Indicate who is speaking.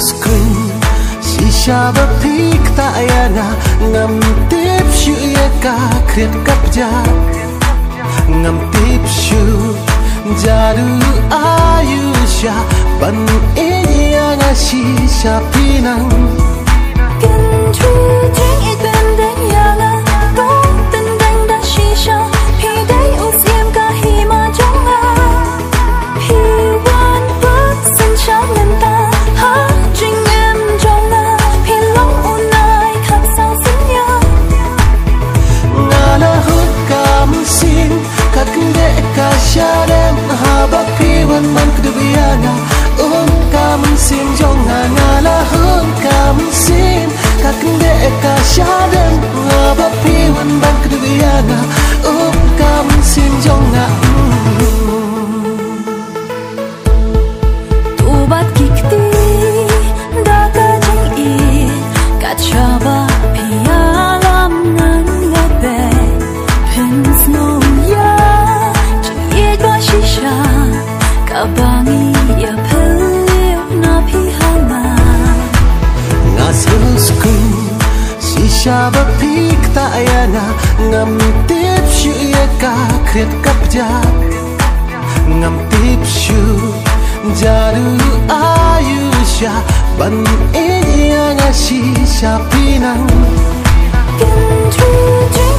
Speaker 1: screen shisha ba phik ta yana ngam tip shu ye ka khret kap ja ngam tip shu jaru ayusha ban e nga shisha pinang
Speaker 2: can tru jing it ben den yana go ten den da shisha pi dai u sim ka hi ma jong a hi wan bak san chan nan ta ha jing em jong a pi long u nai khap sao sin ya
Speaker 1: nga la hut kam sin kak de ka sharem ha ba pi wan man kdu yana kam sin jong nga la hut kam sin kak de ka sharem ha ba pi wan man kdu yana kam sin jong nga
Speaker 2: tu bat kikti da ka jing i ka chaba pi alam nan nga be pins no ya jing ye ba shisha ka bangi ya pel na pi hama
Speaker 1: nga screen shisha ba phik ta yana ngam tip shu ye ka khret kap ja ngam tip shu jaru ayusha ban e nga shisha pinang
Speaker 2: can tru